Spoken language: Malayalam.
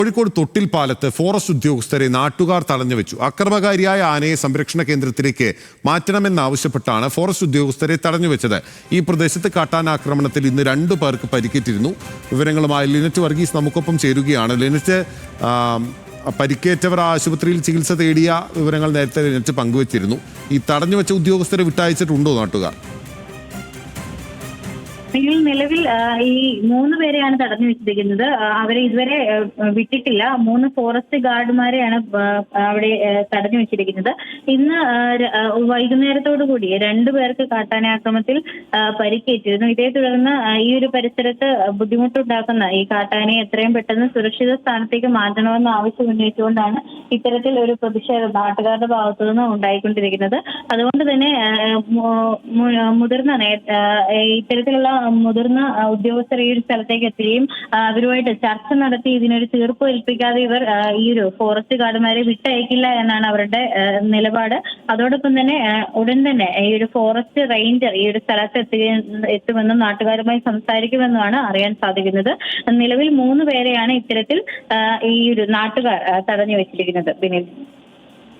കോഴിക്കോട് തൊട്ടിൽ പാലത്ത് ഫോറസ്റ്റ് ഉദ്യോഗസ്ഥരെ നാട്ടുകാർ തടഞ്ഞു വെച്ചു. അക്രമകാരിയായ ആനയെ സംരക്ഷണ കേന്ദ്രത്തിലേക്ക് മാറ്റണമെന്നാവശ്യപ്പെട്ടാണ് ഫോറസ്റ്റ് ഉദ്യോഗസ്ഥരെ തടഞ്ഞു വെച്ചത്. ഈ പ്രദേശത്ത് കാട്ടാനാക്രമണത്തിൽ ഇന്ന് 2 പേർക്ക് പരിക്കേറ്റിരുന്നു. വിവരങ്ങളുമായി ലിനറ്റ് വർഗീസ് നമുക്കൊപ്പം ചേരുകയാണ്. ലിനറ്റ്, പരിക്കേറ്റവർ ആശുപത്രിയിൽ ചികിത്സ തേടിയ വിവരങ്ങൾ നേരത്തെ ലിനറ്റ് പങ്കുവച്ചിരുന്നു. ഈ തടഞ്ഞു വെച്ച ഉദ്യോഗസ്ഥരെ വിട്ടയച്ചിട്ടുണ്ടോ നാട്ടുകാർ? നിലവിൽ ഈ 3 പേരെയാണ് തടഞ്ഞു വെച്ചിരിക്കുന്നത്. അവരെ ഇതുവരെ വിട്ടിട്ടില്ല. 3 ഫോറസ്റ്റ് ഗാർഡുമാരെയാണ് അവിടെ തടഞ്ഞു വെച്ചിരിക്കുന്നത്. ഇന്ന് വൈകുന്നേരത്തോടു കൂടി 2 പേർക്ക് കാട്ടാനാക്രമണത്തിൽ പരിക്കേറ്റിരുന്നു. ഇതേ തുടർന്ന് ഈ ഒരു പരിസരത്ത് ബുദ്ധിമുട്ടുണ്ടാക്കുന്ന ഈ കാട്ടാനയെ എത്രയും പെട്ടെന്ന് സുരക്ഷിത സ്ഥാനത്തേക്ക് മാറ്റണമെന്ന് ആവശ്യം ഉന്നയിച്ചുകൊണ്ടാണ് ഇത്തരത്തിൽ ഒരു പ്രതിഷേധം നാട്ടുകാരുടെ ഭാഗത്തു നിന്ന് ഉണ്ടായിക്കൊണ്ടിരിക്കുന്നത്. അതുകൊണ്ട് തന്നെ ഇത്തരത്തിലുള്ള മുതിർന്ന ഉദ്യോഗസ്ഥർ ഈ ഒരു സ്ഥലത്തേക്ക് എത്തുകയും അവരുമായിട്ട് ചർച്ച നടത്തി ഇതിനൊരു തീർപ്പ് ഏൽപ്പിക്കാതെ ഇവർ ഈ ഒരു ഫോറസ്റ്റ് ഗാർഡുമാരെ വിട്ടയക്കില്ല എന്നാണ് അവരുടെ നിലപാട്. അതോടൊപ്പം തന്നെ ഉടൻ തന്നെ ഈ ഒരു ഫോറസ്റ്റ് റേഞ്ചർ ഈ ഒരു സ്ഥലത്ത് എത്തുമെന്നും നാട്ടുകാരുമായി സംസാരിക്കുമെന്നുമാണ് അറിയാൻ സാധിക്കുന്നത്. നിലവിൽ 3 പേരെയാണ് ഇത്തരത്തിൽ ഈ ഒരു നാട്ടുകാർ തടഞ്ഞു വെച്ചിരിക്കുന്നത്.